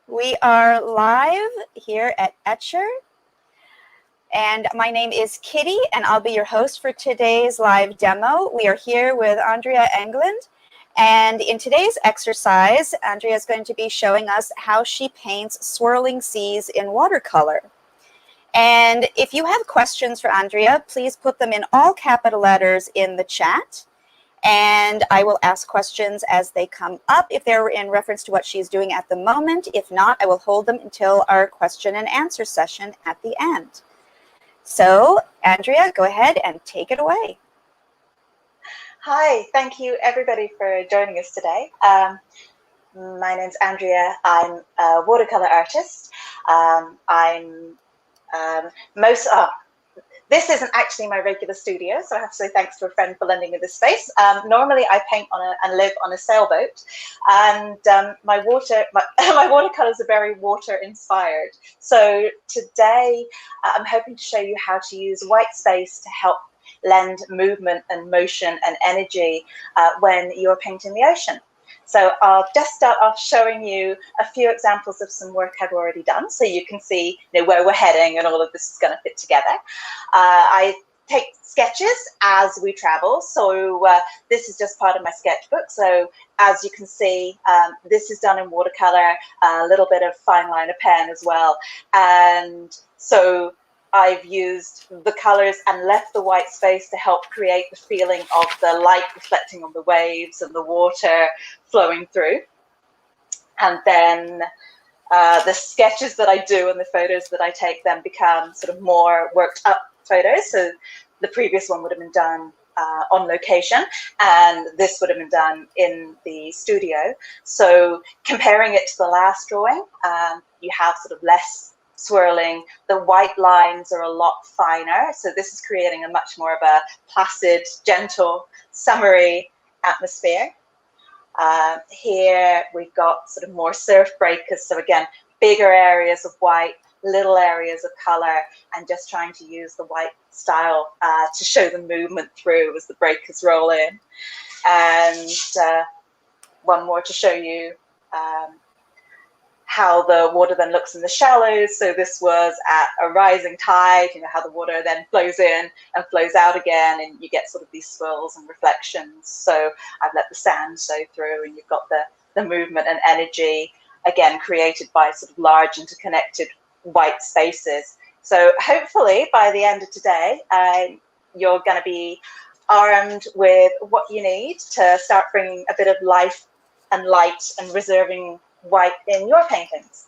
We are live here at Etchr, and my name is Kitty, and I'll be your host for today's live demo. We are here with Andrea England, and in today's exercise, Andrea is going to be showing us how she paints swirling seas in watercolor. And if you have questions for Andrea, please put them in all capital letters in the chat. And I will ask questions as they come up if they're in reference to what she's doing at the moment. If not, I will hold them until our question and answer session at the end. So, Andrea, go ahead and take it away. Hi, thank you everybody for joining us today. My name's Andrea. I'm a watercolor artist. This isn't actually my regular studio, so I have to say thanks to a friend for lending me this space. Normally I paint and live on a sailboat, and my watercolors are very water inspired. So today I'm hoping to show you how to use white space to help lend movement and motion and energy when you're painting the ocean. So I'll just start off showing you a few examples of some work I've already done, so you can see where we're heading and all of this is going to fit together. I take sketches as we travel, so this is just part of my sketchbook. So as you can see, this is done in watercolor, a little bit of fine liner pen as well. And so I've used the colors and left the white space to help create the feeling of the light reflecting on the waves and the water flowing through. And then the sketches that I do and the photos that I take then become sort of more worked up photos. So the previous one would have been done on location, and this would have been done in the studio. So comparing it to the last drawing, you have sort of less swirling. The white lines are a lot finer, so this is creating a much more of a placid, gentle, summery atmosphere. Here we've got sort of more surf breakers, so again, bigger areas of white, little areas of color, and just trying to use the white style to show the movement through as the breakers roll in. And one more to show you how the water then looks in the shallows. So this was at a rising tide, how the water then flows in and flows out again, and you get sort of these swirls and reflections. So I've let the sand show through, and you've got the movement and energy, again, created by sort of large interconnected white spaces. So hopefully by the end of today, you're going to be armed with what you need to start bringing a bit of life and light and reserving white in your paintings.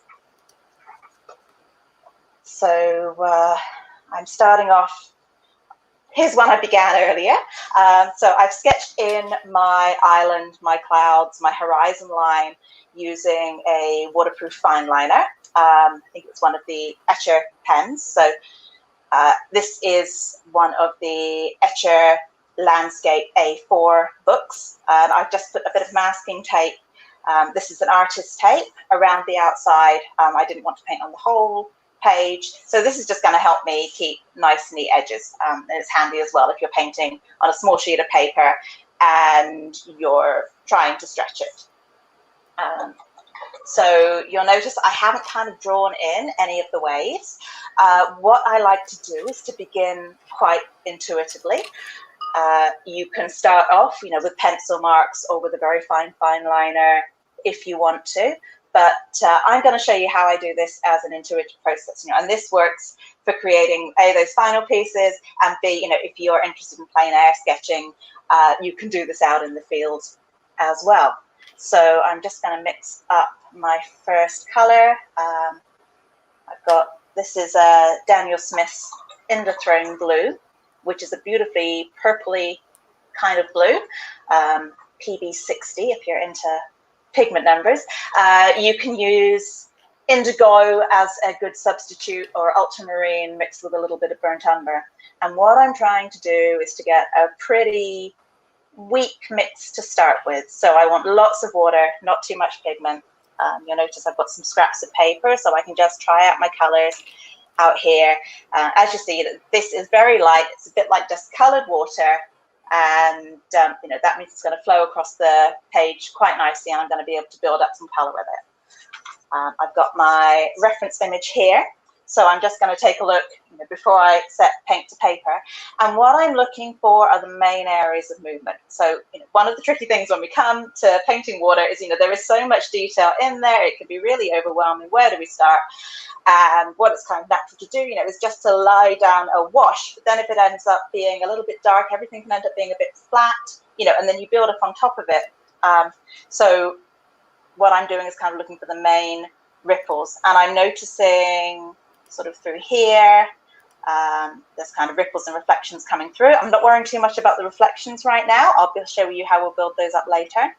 So I'm starting off. Here's one I began earlier. So I've sketched in my island, my clouds, my horizon line using a waterproof fine liner. I think it's one of the Etchr pens. So this is one of the Etchr Landscape A4 books. I've just put a bit of masking tape. This is an artist tape around the outside. I didn't want to paint on the whole page, so this is just going to help me keep nice, neat edges. And it's handy as well if you're painting on a small sheet of paper and you're trying to stretch it. So you'll notice I haven't kind of drawn in any of the waves. What I like to do is to begin quite intuitively. You can start off, with pencil marks or with a very fine liner if you want to, but I'm going to show you how I do this as an intuitive process, and this works for creating A, those final pieces, and B, if you're interested in plein air sketching, you can do this out in the field as well. So I'm just going to mix up my first color. This is Daniel Smith's In the Throne Blue, which is a beautifully purpley kind of blue, PB60 if you're into pigment numbers. You can use indigo as a good substitute, or ultramarine mixed with a little bit of burnt umber. And what I'm trying to do is to get a pretty weak mix to start with. So I want lots of water, not too much pigment. You'll notice I've got some scraps of paper, so I can just try out my colors out here. As you see, this is very light. It's a bit like just colored water, and that means it's going to flow across the page quite nicely, and I'm going to be able to build up some color with it. I've got my reference image here. So I'm just going to take a look before I set paint to paper. And what I'm looking for are the main areas of movement. So one of the tricky things when we come to painting water is, there is so much detail in there. It can be really overwhelming. Where do we start? And what it's kind of natural to do, is just to lie down a wash. But then if it ends up being a little bit dark, everything can end up being a bit flat, and then you build up on top of it. So what I'm doing is kind of looking for the main ripples. And I'm noticing sort of through here, there's kind of ripples and reflections coming through. I'm not worrying too much about the reflections right now. I'll show you how we'll build those up later.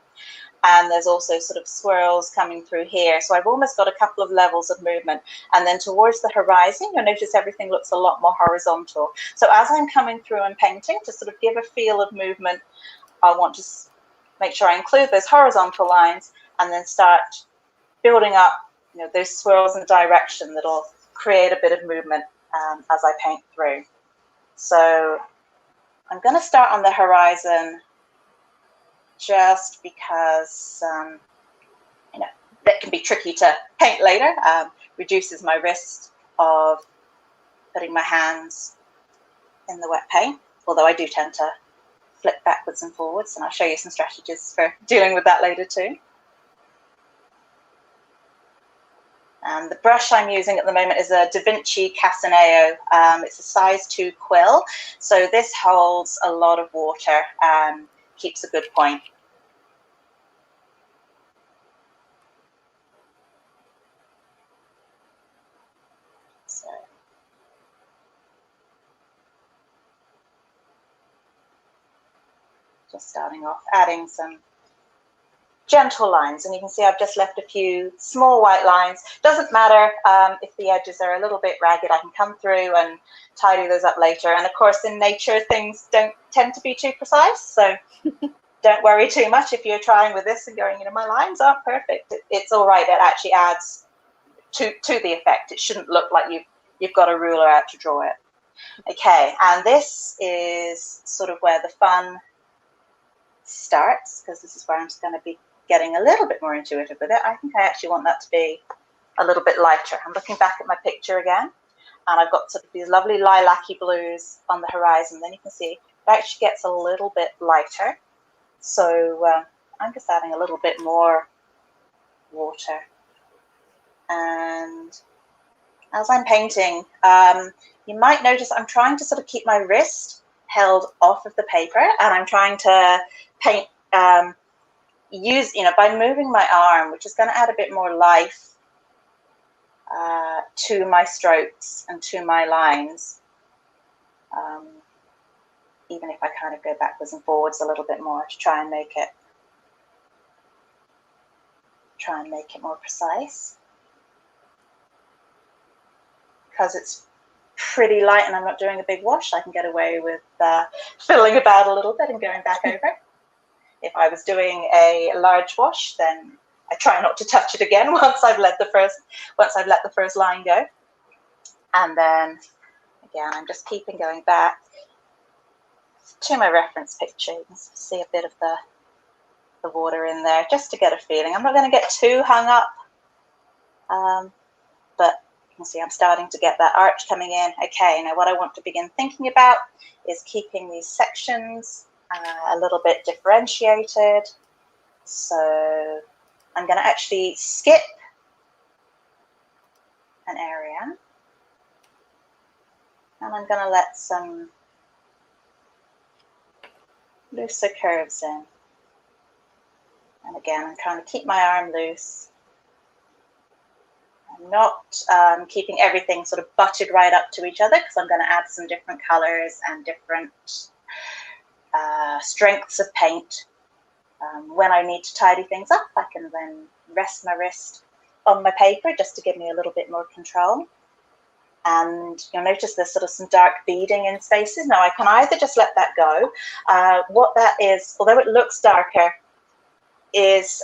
And there's also sort of swirls coming through here. So I've almost got a couple of levels of movement. And then towards the horizon, you'll notice everything looks a lot more horizontal. So as I'm coming through and painting, to sort of give a feel of movement, I want to make sure I include those horizontal lines and then start building up, those swirls and direction that'll create a bit of movement as I paint through. So I'm going to start on the horizon just because, that can be tricky to paint later. Reduces my risk of putting my hands in the wet paint, although I do tend to flip backwards and forwards, and I'll show you some strategies for dealing with that later too. And the brush I'm using at the moment is a Da Vinci Casaneo. It's a size 2 quill. So this holds a lot of water and keeps a good point. So just starting off, adding some gentle lines, and you can see I've just left a few small white lines. Doesn't matter if the edges are a little bit ragged, I can come through and tidy those up later. And of course in nature things don't tend to be too precise, so don't worry too much if you're trying with this and going, my lines aren't perfect. It's all right. It actually adds to the effect. It shouldn't look like you've got a ruler out to draw it. Okay, and this is sort of where the fun starts, because this is where I'm just going to be getting a little bit more intuitive with it. I think I actually want that to be a little bit lighter. I'm looking back at my picture again, and I've got sort of these lovely lilac-y blues on the horizon. Then you can see it actually gets a little bit lighter. So I'm just adding a little bit more water. And as I'm painting, you might notice I'm trying to sort of keep my wrist held off of the paper, and I'm trying to paint by moving my arm, which is going to add a bit more life to my strokes and to my lines, even if I kind of go backwards and forwards a little bit more to try and make it more precise. Because it's pretty light and I'm not doing a big wash, I can get away with fiddling about a little bit and going back over. If I was doing a large wash, then I try not to touch it again once I've let the first line go. And then again, I'm just keeping going back to my reference picture. You can see a bit of the water in there just to get a feeling. I'm not going to get too hung up, but you can see I'm starting to get that arch coming in. Okay, now what I want to begin thinking about is keeping these sections a little bit differentiated. So I'm going to actually skip an area, and I'm going to let some looser curves in. And again, I'm trying to keep my arm loose. I'm not keeping everything sort of butted right up to each other, because I'm going to add some different colors and different strengths of paint. When I need to tidy things up, I can then rest my wrist on my paper just to give me a little bit more control. And you'll notice there's sort of some dark beading in spaces. Now I can either just let that go. What that is, although it looks darker, is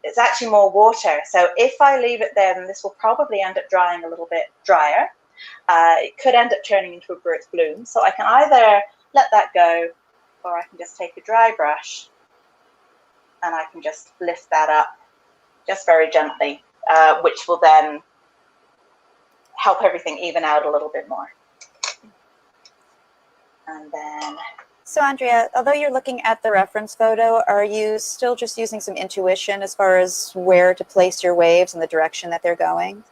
it's actually more water. So if I leave it there, then this will probably end up drying a little bit drier. It could end up turning into a burnt bloom. So I can either let that go, or I can just take a dry brush and I can just lift that up just very gently which will then help everything even out a little bit more. And then... So Andrea, although you're looking at the reference photo, are you still just using some intuition as far as where to place your waves and the direction that they're going?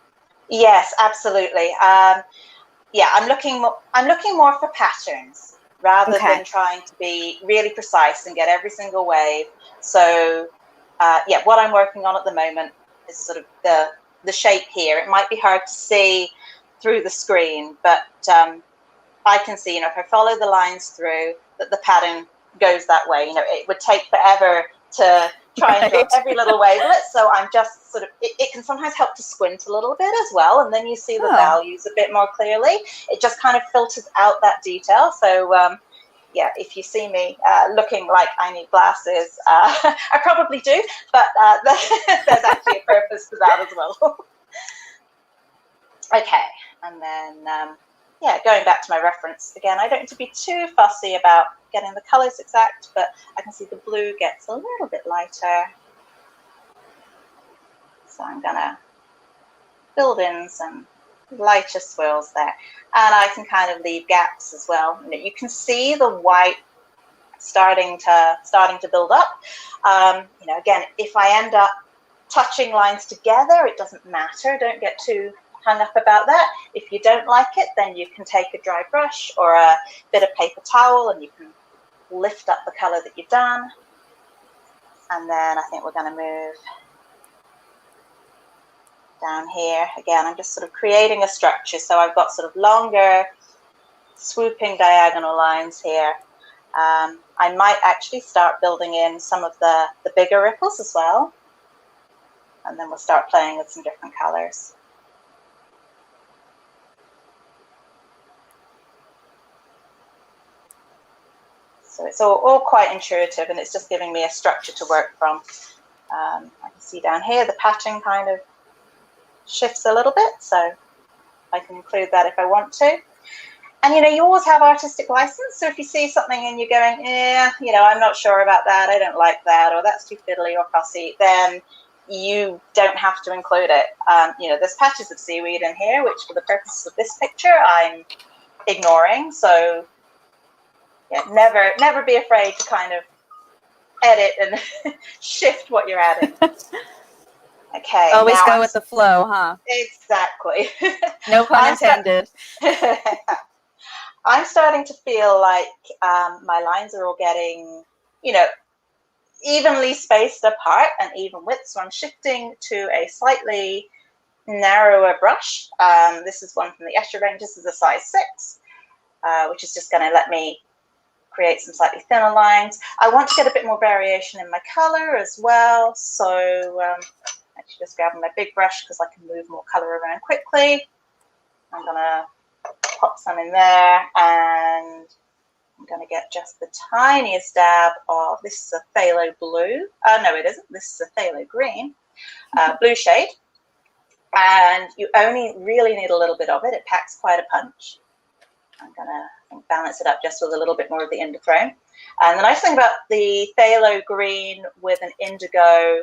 Yes, absolutely. Yeah, I'm looking more for patterns rather than trying to be really precise and get every single wave. So yeah, what I'm working on at the moment is sort of the shape here. It might be hard to see through the screen, but I can see, you know, if I follow the lines through, that the pattern goes that way. You know, it would take forever to try and drop every little wavelet. So I'm just sort of, it can sometimes help to squint a little bit as well. And then you see the values a bit more clearly. It just kind of filters out that detail. So yeah, if you see me looking like I need glasses, I probably do, but there's actually a purpose to that as well. Okay, and then, yeah, going back to my reference again, I don't need to be too fussy about getting the colors exact, but I can see the blue gets a little bit lighter. So I'm gonna build in some lighter swirls there. And I can kind of leave gaps as well. You know, you can see the white starting to build up. You know, again, if I end up touching lines together, it doesn't matter. Don't get too hung up about that. If you don't like it, then you can take a dry brush or a bit of paper towel and you can lift up the color that you've done. And then I think we're going to move down here. Again, I'm just sort of creating a structure. So I've got sort of longer swooping diagonal lines here. I might actually start building in some of the bigger ripples as well. And then we'll start playing with some different colors. So it's all quite intuitive, and it's just giving me a structure to work from. I can see down here the pattern kind of shifts a little bit, so I can include that if I want to. And, you know, you always have artistic license, so if you see something and you're going, yeah, you know, I'm not sure about that, I don't like that, or that's too fiddly or fussy, then you don't have to include it. You know, there's patches of seaweed in here, which for the purposes of this picture, I'm ignoring, so yeah, never be afraid to kind of edit and shift what you're adding. Okay. Always go with the flow, huh? Exactly. No pun intended. I'm starting to feel like my lines are all getting, you know, evenly spaced apart and even width. So I'm shifting to a slightly narrower brush. This is one from the Etchr range. This is a size 6, which is just going to let me create some slightly thinner lines. I want to get a bit more variation in my color as well. So actually just grabbing my big brush because I can move more color around quickly. I'm going to pop some in there, and I'm going to get just the tiniest dab of, this is a phthalo blue. No, it isn't. This is a phthalo green, blue shade. And you only really need a little bit of it. It packs quite a punch. I'm going to balance it up just with a little bit more of the undertone. And the nice thing about the phthalo green with an indigo,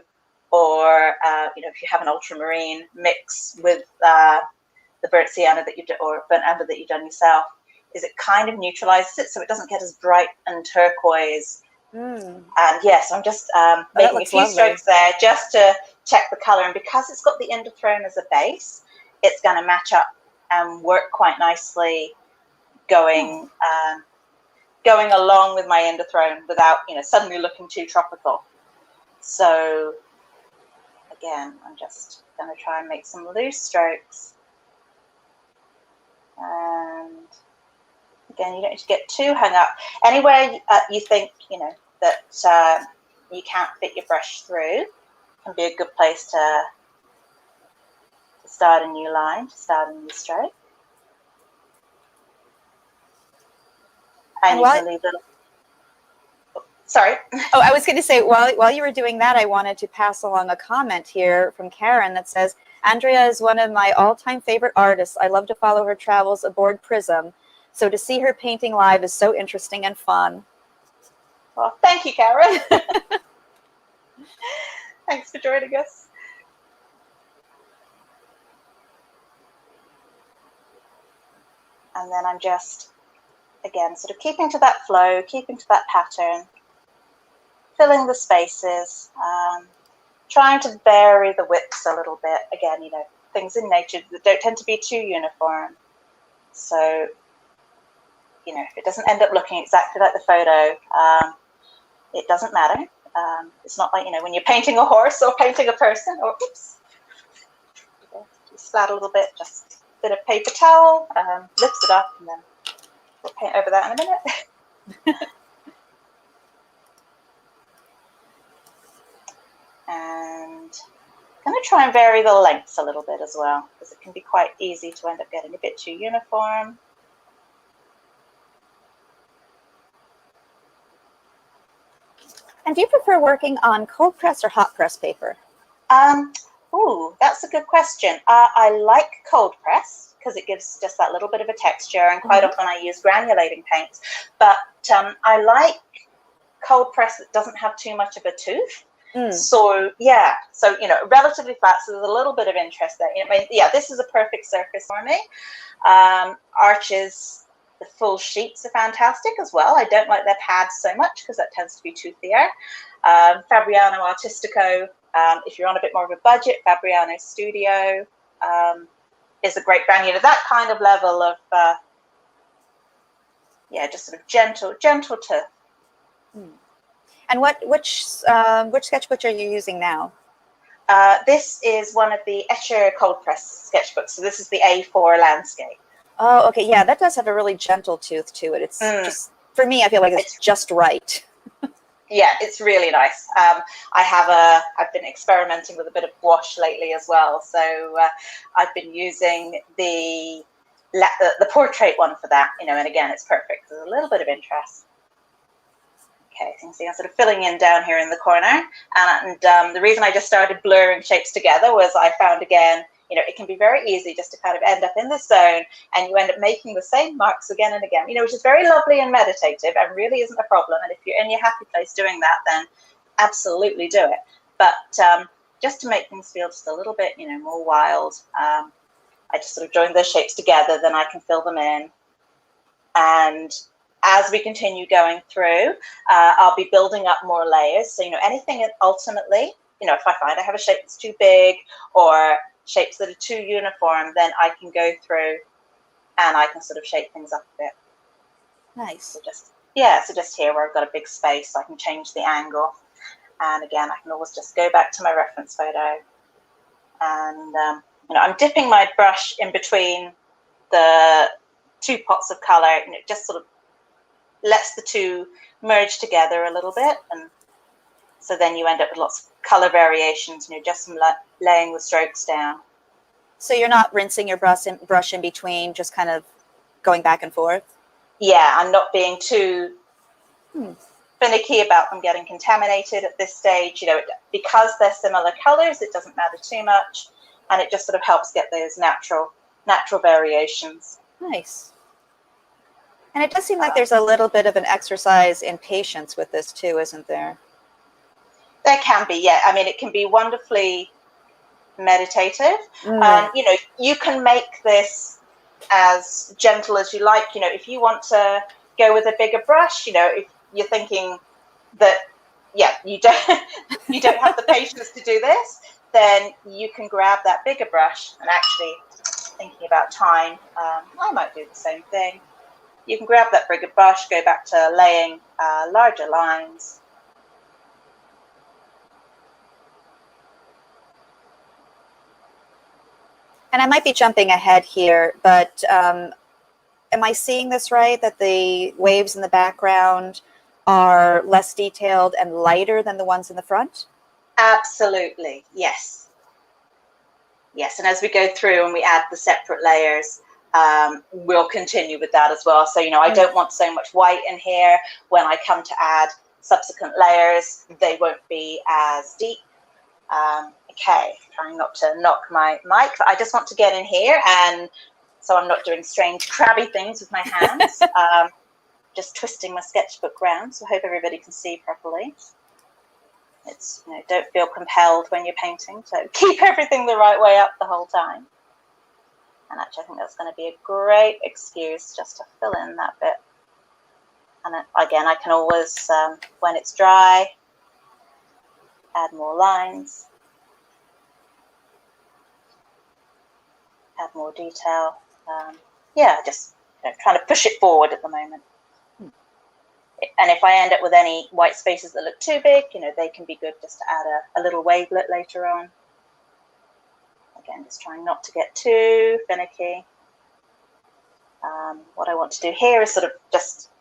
or you know, if you have an ultramarine mix with the burnt sienna that you've done, or burnt amber that you've done yourself, is it kind of neutralizes it, so it doesn't get as bright and turquoise. And yes, I'm just making a few strokes there just to check the color. And because it's got the undertone as a base, it's going to match up and work quite nicely going going along with my undertone without, you know, suddenly looking too tropical. So again, I'm just going to try and make some loose strokes. And again, you don't need to get too hung up. Anywhere you think, you know, that you can't fit your brush through can be a good place to start a new line, to start a new stroke. And you can leave little... Sorry. Oh, I was going to say, while you were doing that, I wanted to pass along a comment here from Karen that says, Andrea is one of my all-time favorite artists. I love to follow her travels aboard Prism. So to see her painting live is so interesting and fun. Well, thank you, Karen. Thanks for joining us. And then I'm just, again, sort of keeping to that flow, keeping to that pattern, filling the spaces, trying to vary the widths a little bit. Again, you know, things in nature that don't tend to be too uniform. So, you know, if it doesn't end up looking exactly like the photo, it doesn't matter. It's not like, you know, when you're painting a horse or painting a person, or oops, splat a little bit, just a bit of paper towel, lifts it up, and then we'll paint over that in a minute. And I'm going to try and vary the lengths a little bit as well, because it can be quite easy to end up getting a bit too uniform. And do you prefer working on cold press or hot press paper? Ooh, that's a good question. I like cold press because it gives just that little bit of a texture, and quite often I use granulating paints. But I like cold press that doesn't have too much of a tooth. So yeah, so you know, relatively flat, so there's a little bit of interest there. I mean, yeah, this is a perfect surface for me. Arches, the full sheets are fantastic as well. I don't like their pads so much because that tends to be toothier. Fabriano Artistico, if you're on a bit more of a budget, Fabriano Studio is a great brand. You know, that kind of level of yeah, just sort of gentle to. And which sketchbook are you using now? This is one of the Etchr cold press sketchbooks. So this is the A4 landscape. Oh, okay. Yeah, that does have a really gentle tooth to it. It's just, for me, I feel like it's just right. Yeah, it's really nice. I've been experimenting with a bit of gouache lately as well. So I've been using the portrait one for that, you know, and again, it's perfect. There's a little bit of interest. Okay, so you can see I'm sort of filling in down here in the corner. And the reason I just started blurring shapes together was I found, again, you know, it can be very easy just to kind of end up in this zone and you end up making the same marks again and again, you know, which is very lovely and meditative and really isn't a problem. And if you're in your happy place doing that, then absolutely do it. But just to make things feel just a little bit, you know, more wild, I just sort of join those shapes together, then I can fill them in. And as we continue going through, I'll be building up more layers. So, you know, anything ultimately, you know, if I find I have a shape that's too big or shapes that are too uniform, then I can go through and I can sort of shape things up a bit. Nice. So just here where I've got a big space, I can change the angle. And again, I can always just go back to my reference photo. And, you know, I'm dipping my brush in between the two pots of color, and it just sort of lets the two merge together a little bit, and so then you end up with lots of color variations, you know, just from laying the strokes down. So you're not rinsing your brush in between, just kind of going back and forth? Yeah, I'm not being too finicky about them getting contaminated at this stage. You know, because they're similar colors, it doesn't matter too much, and it just sort of helps get those natural variations. Nice. And it does seem like there's a little bit of an exercise in patience with this too, isn't there? There can be, yeah. I mean, it can be wonderfully meditative. You know, you can make this as gentle as you like. You know, if you want to go with a bigger brush, you know, if you're thinking that, yeah, you don't have the patience to do this, then you can grab that bigger brush. And actually, thinking about time, I might do the same thing. You can grab that bigger brush, go back to laying larger lines. And I might be jumping ahead here, but am I seeing this right, that the waves in the background are less detailed and lighter than the ones in the front? Absolutely, yes. Yes, and as we go through and we add the separate layers, we'll continue with that as well. So, you know, I don't want so much white in here. When I come to add subsequent layers, they won't be as deep. Okay, trying not to knock my mic, but I just want to get in here, and so I'm not doing strange crabby things with my hands. Just twisting my sketchbook round, so I hope everybody can see properly. It's, you know, don't feel compelled when you're painting, so keep everything the right way up the whole time. And actually, I think that's going to be a great excuse just to fill in that bit. And again, I can always, when it's dry, add more lines, add more detail. Yeah, just trying to push it forward at the moment. And if I end up with any white spaces that look too big, they can be good just to add a little wavelet later on. Again, just trying not to get too finicky. What I want to do here is sort of just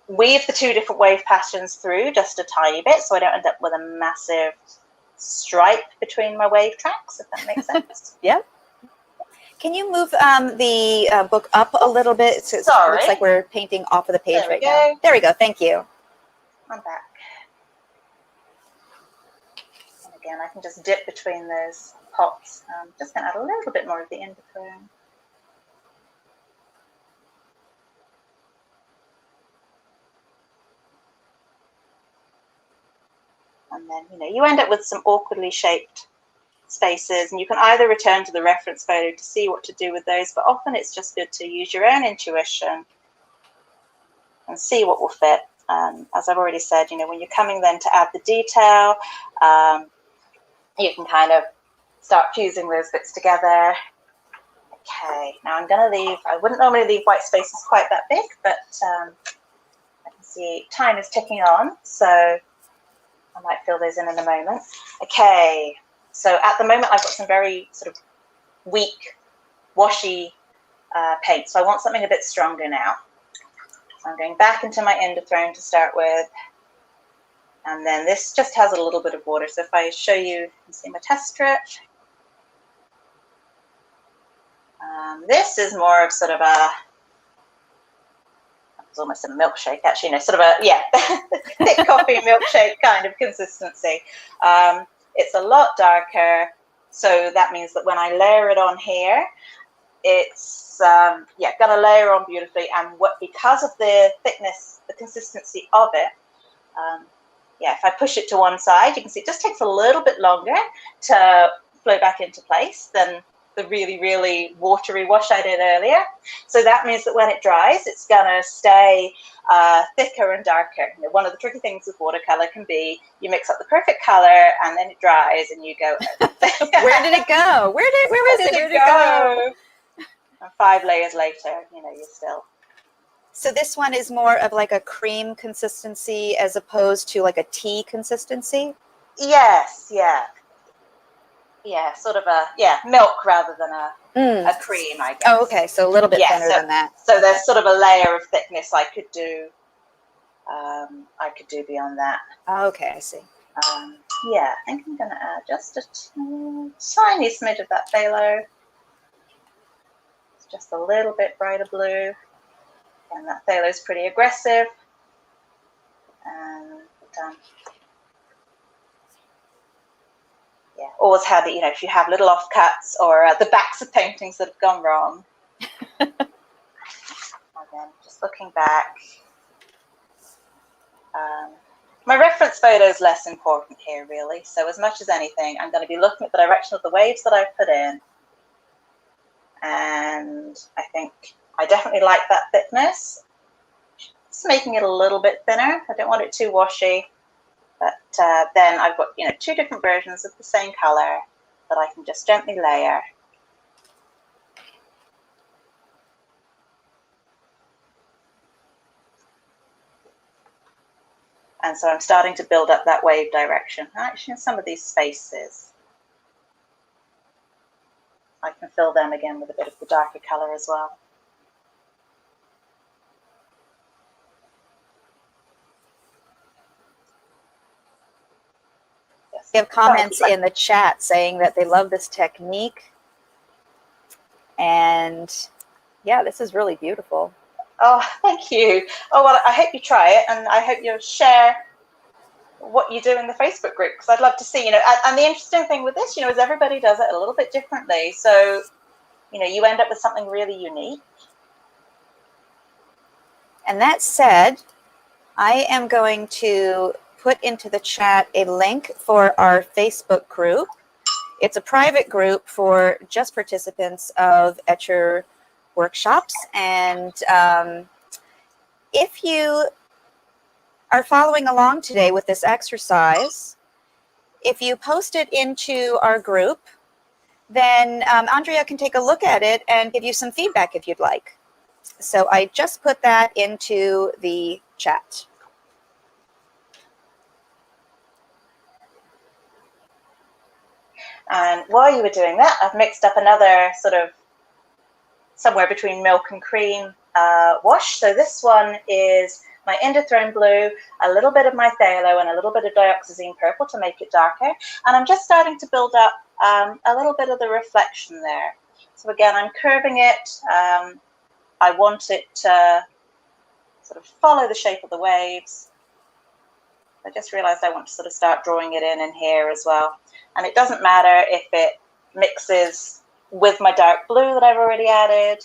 weave the two different wave patterns through just a tiny bit, so I don't end up with a massive stripe between my wave tracks, if that makes sense. Yep. Can you move the book up a little bit? So it looks like we're painting off of the page right now. There we go. Thank you. I'm back. And again, I can just dip between those pots. I'm just going to add a little bit more of the undertone. And then, you end up with some awkwardly shaped spaces, and you can either return to the reference photo to see what to do with those, but often it's just good to use your own intuition and see what will fit. As I've already said, when you're coming then to add the detail, you can kind of start fusing those bits together. Okay, now I'm going to leave, I wouldn't normally leave white spaces quite that big, but I can see time is ticking on, so I might fill those in a moment. Okay. So at the moment, I've got some very sort of weak, washy paint. So I want something a bit stronger now. So I'm going back into my undertone to start with. And then this just has a little bit of water. So if I show you, you can see my test strip. This is more of sort of a, it's almost a milkshake, actually. Sort of a, yeah, thick coffee milkshake kind of consistency. It's a lot darker, so that means that when I layer it on here, it's going to layer on beautifully. And because of the thickness, the consistency of it, if I push it to one side, you can see it just takes a little bit longer to flow back into place than the really, really watery wash I did earlier. So that means that when it dries, it's going to stay thicker and darker. One of the tricky things with watercolor can be you mix up the perfect color and then it dries and you go, where did it go? Where did it go? And 5 layers later, you're still. So this one is more of like a cream consistency as opposed to like a tea consistency? Yes, yeah. Yeah, sort of milk rather than a cream, I guess. Oh, okay, so a little bit thinner than that. So there's sort of a layer of thickness I could do beyond that. Oh, okay, I see. Yeah, I think I'm going to add just a tiny smidge of that phthalo. It's just a little bit brighter blue. And that phthalo is pretty aggressive. And yeah, always have it, if you have little offcuts or the backs of paintings that have gone wrong. And then just looking back, my reference photo is less important here, really. So as much as anything, I'm going to be looking at the direction of the waves that I've put in. And I think I definitely like that thickness. Just making it a little bit thinner. I don't want it too washy. But then I've got, 2 different versions of the same color that I can just gently layer. And so I'm starting to build up that wave direction. Actually, in some of these spaces, I can fill them again with a bit of the darker color as well. We have comments in the chat saying that they love this technique. And yeah, this is really beautiful. Oh, thank you. Oh, well, I hope you try it, and I hope you'll share what you do in the Facebook group, because I'd love to see, and the interesting thing with this, is everybody does it a little bit differently. So, you end up with something really unique. And that said, I am going to put into the chat a link for our Facebook group. It's a private group for just participants of Etchr workshops. And if you are following along today with this exercise, if you post it into our group, then Andrea can take a look at it and give you some feedback if you'd like. So I just put that into the chat. And while you were doing that, I've mixed up another sort of somewhere between milk and cream wash. So this one is my Indothrone blue, a little bit of my phthalo, and a little bit of dioxazine purple to make it darker. And I'm just starting to build up a little bit of the reflection there. So again, I'm curving it. I want it to sort of follow the shape of the waves. I just realized I want to sort of start drawing it in here as well. And it doesn't matter if it mixes with my dark blue that I've already added.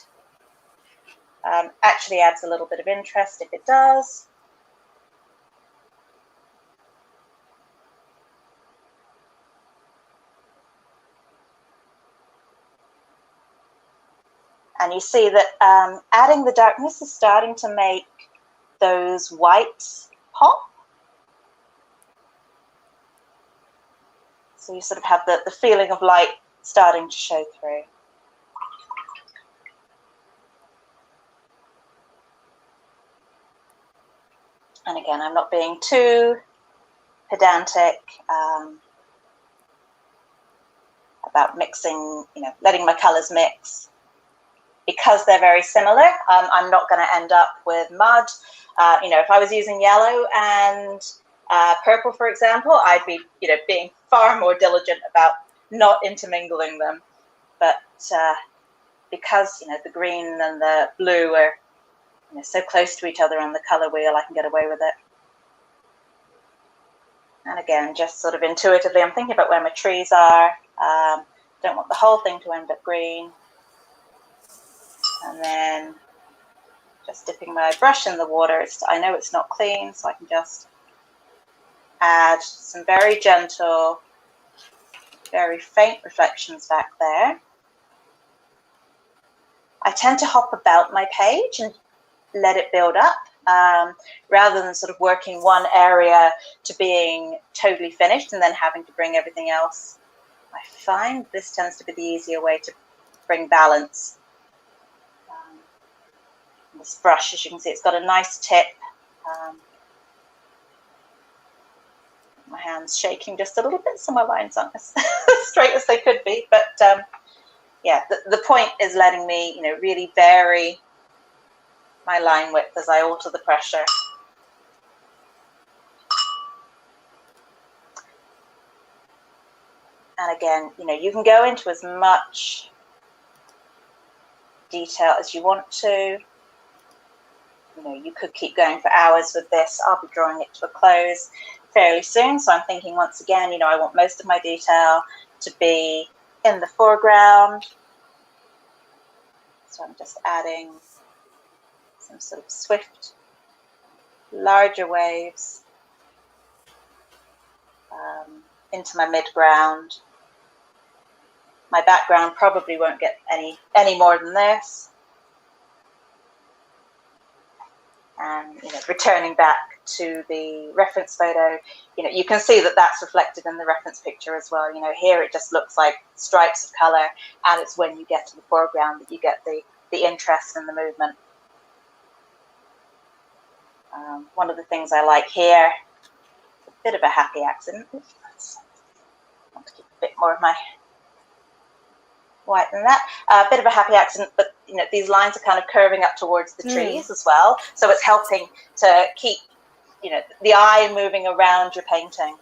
Actually adds a little bit of interest if it does. And you see that adding the darkness is starting to make those whites pop. So you sort of have the feeling of light starting to show through. And again, I'm not being too pedantic about mixing, letting my colors mix. Because they're very similar, I'm not going to end up with mud. If I was using yellow and purple, for example, I'd be, being far more diligent about not intermingling them. But because, the green and the blue are so close to each other on the color wheel, I can get away with it. And again, just sort of intuitively, I'm thinking about where my trees are. Don't want the whole thing to end up green. And then just dipping my brush in the water. I know it's not clean, so I can just add some very gentle, very faint reflections back there. I tend to hop about my page and let it build up rather than sort of working one area to being totally finished and then having to bring everything else. I find this tends to be the easier way to bring balance. This brush, as you can see, it's got a nice tip. My hand's shaking just a little bit, so my lines aren't as straight as they could be. But yeah, the point is letting me, really vary my line width as I alter the pressure. And again, you can go into as much detail as you want to. You could keep going for hours with this. I'll be drawing it to a close fairly soon. So I'm thinking once again, I want most of my detail to be in the foreground. So I'm just adding some sort of swift, larger waves into my midground. My background probably won't get any more than this. And returning back to the reference photo, you can see that that's reflected in the reference picture as well. Here it just looks like stripes of color, and it's when you get to the foreground that you get the interest and the movement. One of the things I like here, a bit of a happy accident. I want to keep a bit more of my white than that. A bit of a happy accident, but these lines are kind of curving up towards the trees as well. So it's helping to keep, the eye moving around your painting.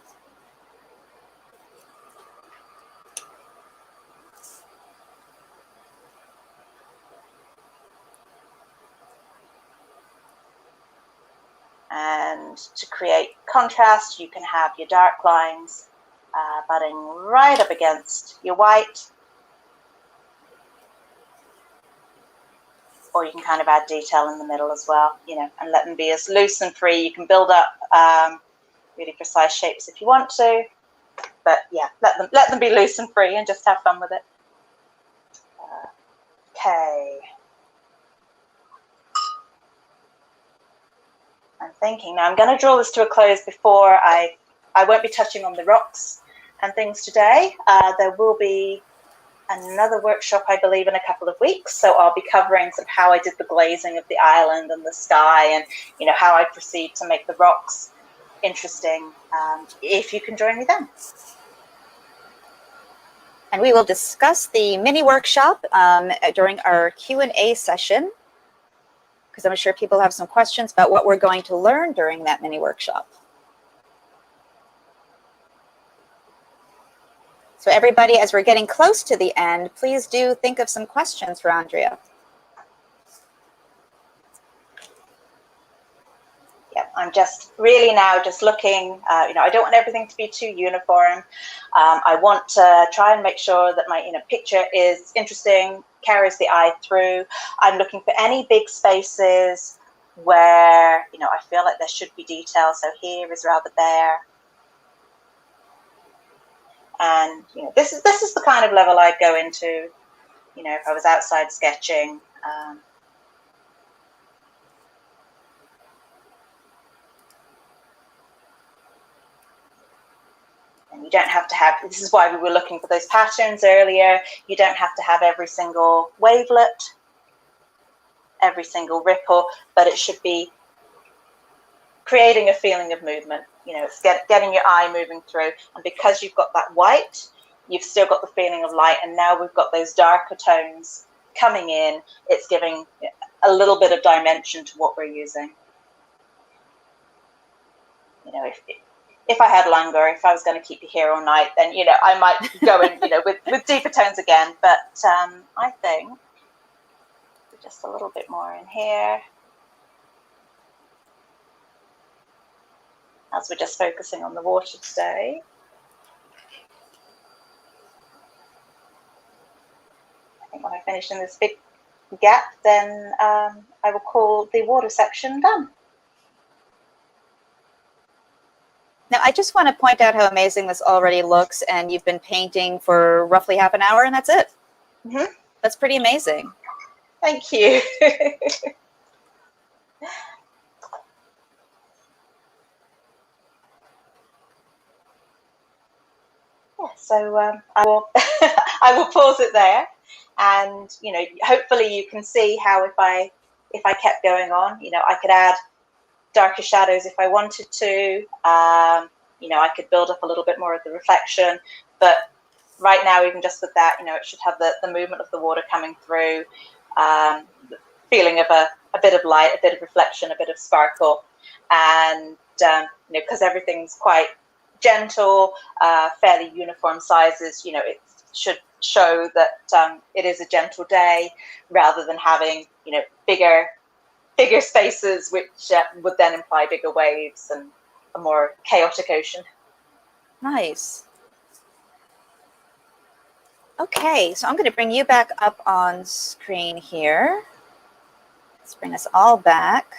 And to create contrast, you can have your dark lines butting right up against your white. Or you can kind of add detail in the middle as well, and let them be as loose and free. You can build up really precise shapes if you want to, but yeah, let them be loose and free and just have fun with it. Okay. I'm thinking now. I'm going to draw this to a close before I won't be touching on the rocks and things today. There will be another workshop, I believe, in a couple of weeks. So I'll be covering sort of how I did the glazing of the island and the sky, and how I proceed to make the rocks interesting. If you can join me then. And we will discuss the mini workshop during our Q&A session, because I'm sure people have some questions about what we're going to learn during that mini workshop. So everybody, as we're getting close to the end, please do think of some questions for Andrea. Yeah, I'm just really now just looking, I don't want everything to be too uniform. I want to try and make sure that my picture is interesting, carries the eye through. I'm looking for any big spaces where, I feel like there should be detail. So here is rather bare. And, this is the kind of level I'd go into, if I was outside sketching. And you don't have to have, this is why we were looking for those patterns earlier. You don't have to have every single wavelet, every single ripple, but it should be creating a feeling of movement. It's getting your eye moving through. And because you've got that white, you've still got the feeling of light. And now we've got those darker tones coming in. It's giving a little bit of dimension to what we're using. If I had longer, if I was going to keep you here all night, then, I might go in, with deeper tones again. But I think just a little bit more in here. As we're just focusing on the water today. I think when I finish in this big gap, then I will call the water section done. Now, I just want to point out how amazing this already looks, and you've been painting for roughly half an hour, and that's it. Mm-hmm. That's pretty amazing. Thank you. So I will I will pause it there, and hopefully you can see how if I kept going on, I could add darker shadows if I wanted to. I could build up a little bit more of the reflection, but right now, even just with that, it should have the movement of the water coming through, the feeling of a bit of light, a bit of reflection, a bit of sparkle, and because everything's quite gentle, fairly uniform sizes, it should show that it is a gentle day rather than having, bigger spaces, which would then imply bigger waves and a more chaotic ocean. Nice. Okay, so I'm going to bring you back up on screen here. Let's bring us all back.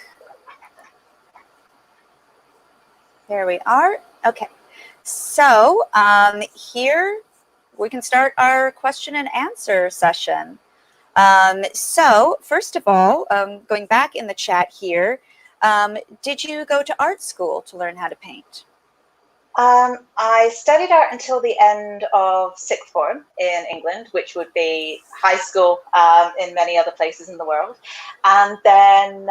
There we are. Okay. So here we can start our question and answer session. So first of all, going back in the chat here, did you go to art school to learn how to paint? I studied art until the end of sixth form in England, which would be high school in many other places in the world. And then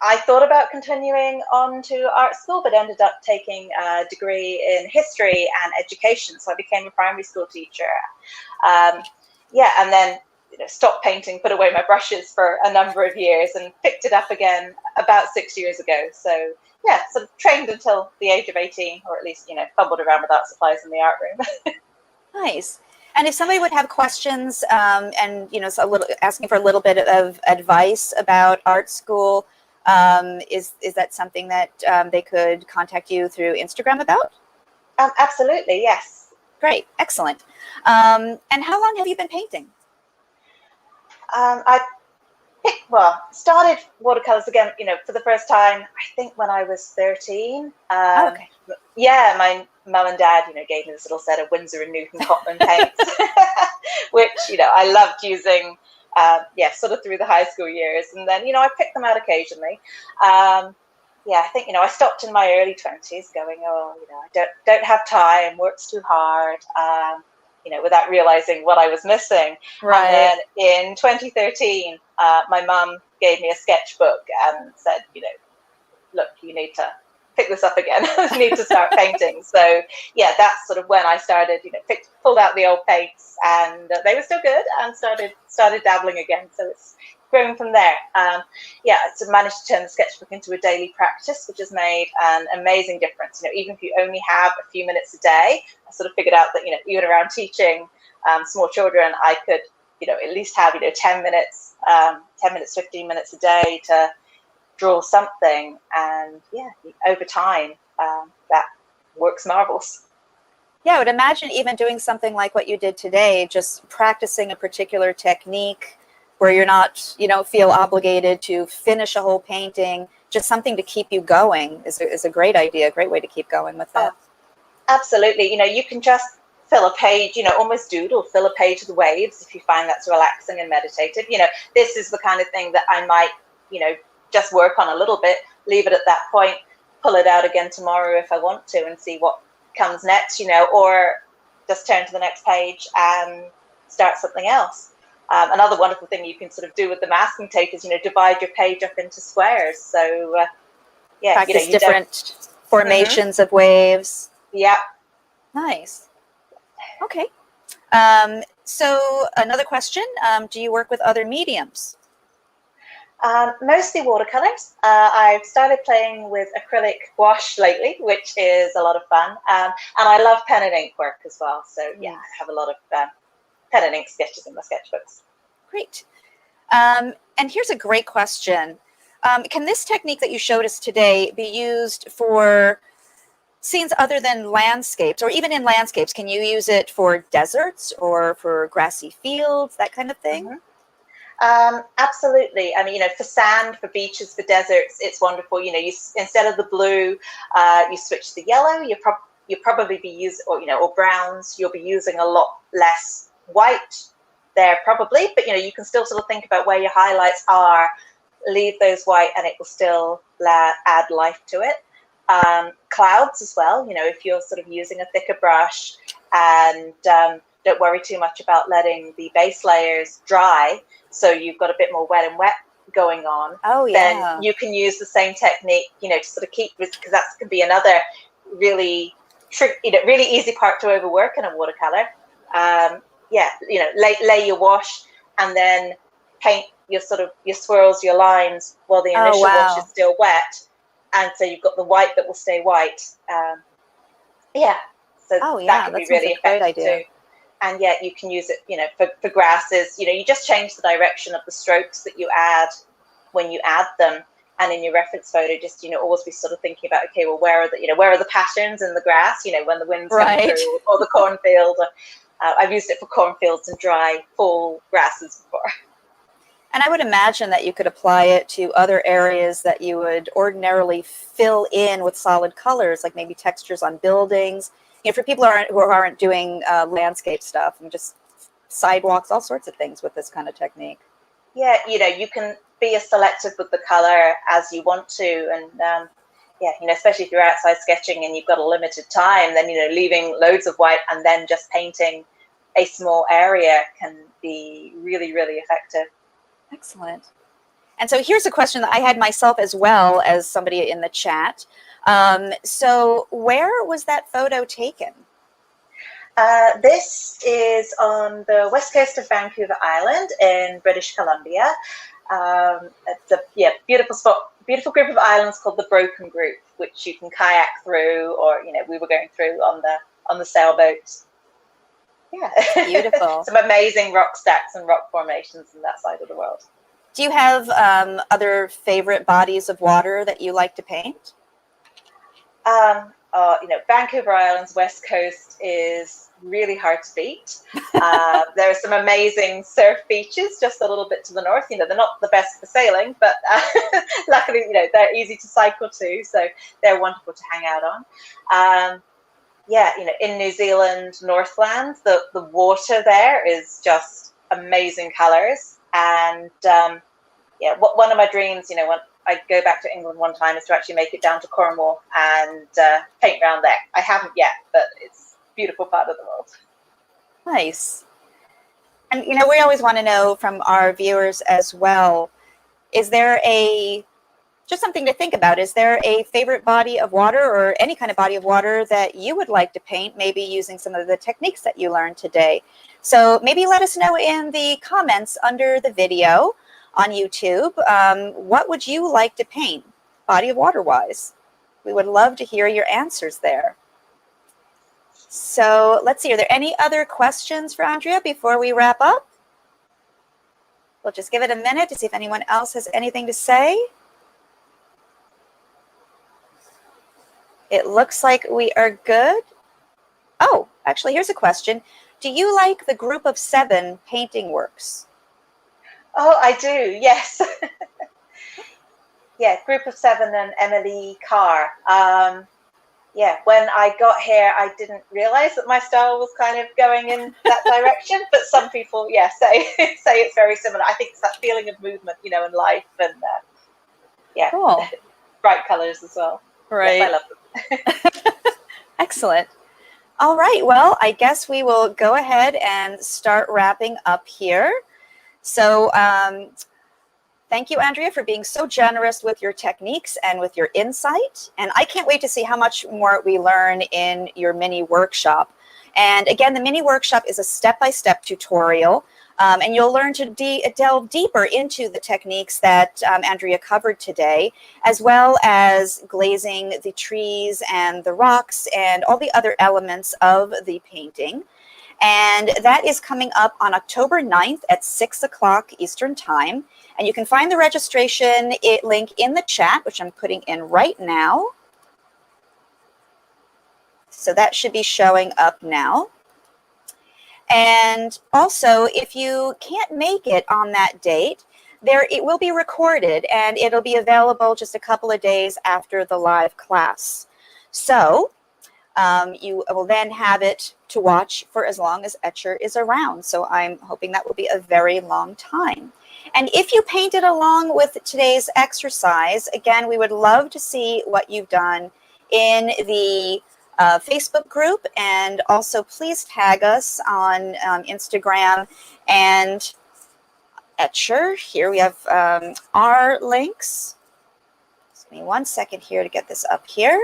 I thought about continuing on to art school, but ended up taking a degree in history and education. So I became a primary school teacher. And then stopped painting, put away my brushes for a number of years, and picked it up again about 6 years ago. So yeah, sort of trained until the age of 18, or at least fumbled around without supplies in the art room. Nice. And if somebody would have questions and asking for a little bit of advice about art school, is that something that they could contact you through Instagram about? Absolutely, yes. Great, excellent. And how long have you been painting? Started watercolors again, for the first time, I think when I was 13. Okay. Yeah, my mum and dad, gave me this little set of Winsor and Newton Cotman paints, which, I loved using, sort of through the high school years. And then, I picked them out occasionally. I think, I stopped in my early 20s going, I don't have time, work's too hard, without realizing what I was missing. Right. And then in 2013, my mum gave me a sketchbook and said, look, you need to pick this up again. You need to start painting. So yeah, that's sort of when I started, pulled out the old paints, and they were still good, and started dabbling again. So it's grown from there. It's managed to turn the sketchbook into a daily practice, which has made an amazing difference. Even if you only have a few minutes a day, I sort of figured out that, even around teaching small children, I could, at least have, 10 minutes, 15 minutes a day to draw something. And over time, that works marvelous. Yeah, I would imagine even doing something like what you did today, just practicing a particular technique where you're not, you don't feel obligated to finish a whole painting, just something to keep you going is a great idea, a great way to keep going with that. Oh, absolutely. You can just fill a page, almost doodle, fill a page of the waves if you find that's relaxing and meditative. This is the kind of thing that I might, just work on a little bit, leave it at that point, pull it out again tomorrow if I want to, and see what comes next, or just turn to the next page and start something else. Another wonderful thing you can sort of do with the masking tape is, divide your page up into squares. So, practice different formations of waves. Yeah. Nice. Okay. So another question, do you work with other mediums? Mostly watercolors. I've started playing with acrylic gouache lately, which is a lot of fun. And I love pen and ink work as well. So, I have a lot of pen and ink sketches in my sketchbooks. Great. And here's a great question. Can this technique that you showed us today be used for scenes other than landscapes, or even in landscapes? Can you use it for deserts or for grassy fields, that kind of thing? Mm-hmm. Absolutely. I mean, for sand, for beaches, for deserts, it's wonderful. You instead of the blue, you switch to the yellow. You'll probably be using, or browns. You'll be using a lot less white there, probably. But you can still sort of think about where your highlights are. Leave those white, and it will still add life to it. Clouds as well. If you're sort of using a thicker brush, and don't worry too much about letting the base layers dry, so you've got a bit more wet and wet going on. Oh, yeah. Then you can use the same technique, to sort of keep, because that can be another really really easy part to overwork in a watercolor. Lay your wash, and then paint your swirls, your lines, while the initial wash is still wet, and so you've got the white that will stay white. So that can be really effective too. And you can use it, for grasses. You just change the direction of the strokes that you add when you add them. And in your reference photo, just always be sort of thinking about, okay, well, where are the patterns in the grass? When the wind's coming through, or the cornfield. I've used it for cornfields and dry fall grasses before. And I would imagine that you could apply it to other areas that you would ordinarily fill in with solid colors, like maybe textures on buildings. For people who aren't doing landscape stuff, and just sidewalks, all sorts of things with this kind of technique. Yeah, you can be as selective with the color as you want to, and especially if you're outside sketching and you've got a limited time, then leaving loads of white and then just painting a small area can be really, really effective. Excellent. And so here's a question that I had myself as well as somebody in the chat. So where was that photo taken? This is on the west coast of Vancouver Island in British Columbia. It's a beautiful spot, beautiful group of islands called the Broken Group, which you can kayak through, or we were going through on the sailboat. Yeah, beautiful. Some amazing rock stacks and rock formations in that side of the world. Do you have other favorite bodies of water that you like to paint? Vancouver Island's west coast is really hard to beat. There are some amazing surf beaches just a little bit to the north. They're not the best for sailing, but luckily, they're easy to cycle to, so they're wonderful to hang out on. In New Zealand, Northland, the water there is just amazing colours. And one of my dreams, when I go back to England one time, is to actually make it down to Cornwall and paint around there. I haven't yet, but it's a beautiful part of the world. Nice. And, we always want to know from our viewers as well, is there just something to think about, is there a favorite body of water or any kind of body of water that you would like to paint, maybe using some of the techniques that you learned today? So maybe let us know in the comments under the video on YouTube, what would you like to paint, body of water wise? We would love to hear your answers there. So let's see, are there any other questions for Andrea before we wrap up? We'll just give it a minute to see if anyone else has anything to say. It looks like we are good. Oh, actually, here's a question. Do you like the group of 7 painting works? Oh, I do, yes. Group of 7 and Emily Carr. When I got here, I didn't realize that my style was kind of going in that direction, but some people, say it's very similar. I think it's that feeling of movement, and life, and cool. Bright colors as well. Right. Yes, I love them. Excellent. All right, well, I guess we will go ahead and start wrapping up here. So thank you, Andrea, for being so generous with your techniques and with your insight. And I can't wait to see how much more we learn in your mini workshop. And again, the mini workshop is a step-by-step tutorial. And you'll learn to delve deeper into the techniques that Andrea covered today, as well as glazing the trees and the rocks and all the other elements of the painting. And that is coming up on October 9th at 6 o'clock Eastern Time. And you can find the registration link in the chat, which I'm putting in right now. So that should be showing up now. And also, if you can't make it on that date, it will be recorded and it'll be available just a couple of days after the live class. So you will then have it to watch for as long as Etchr is around. So I'm hoping that will be a very long time. And if you painted along with today's exercise, again, we would love to see what you've done in the Facebook group, and also please tag us on Instagram and Etchr. Here we have our links. Just give me 1 second here to get this up here.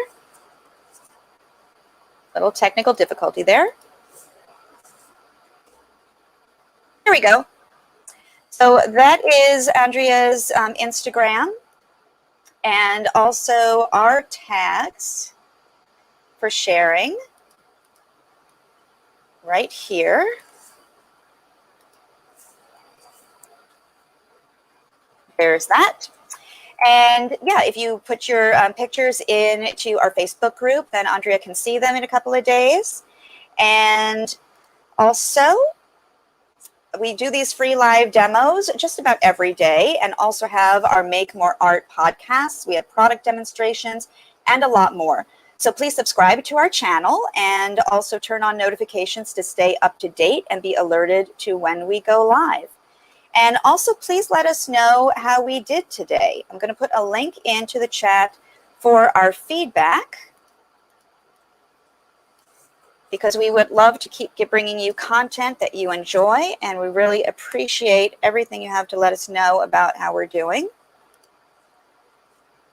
Little technical difficulty there. Here we go. So that is Andrea's Instagram, and also our tags for sharing right here. There's that. And yeah, if you put your pictures into our Facebook group, then Andrea can see them in a couple of days. And also, we do these free live demos just about every day, and also have our Make More Art podcasts. We have product demonstrations and a lot more. So please subscribe to our channel and also turn on notifications to stay up to date and be alerted to when we go live. And also please let us know how we did today. I'm going to put a link into the chat for our feedback, because we would love to keep bringing you content that you enjoy, and we really appreciate everything you have to let us know about how we're doing.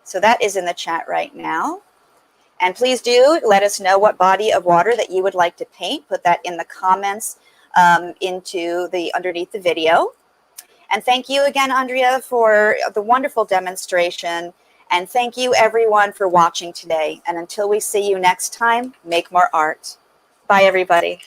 So that is in the chat right now. And please do let us know what body of water that you would like to paint. Put that in the comments underneath the video. And thank you again, Andrea, for the wonderful demonstration. And thank you, everyone, for watching today. And until we see you next time, make more art. Bye, everybody.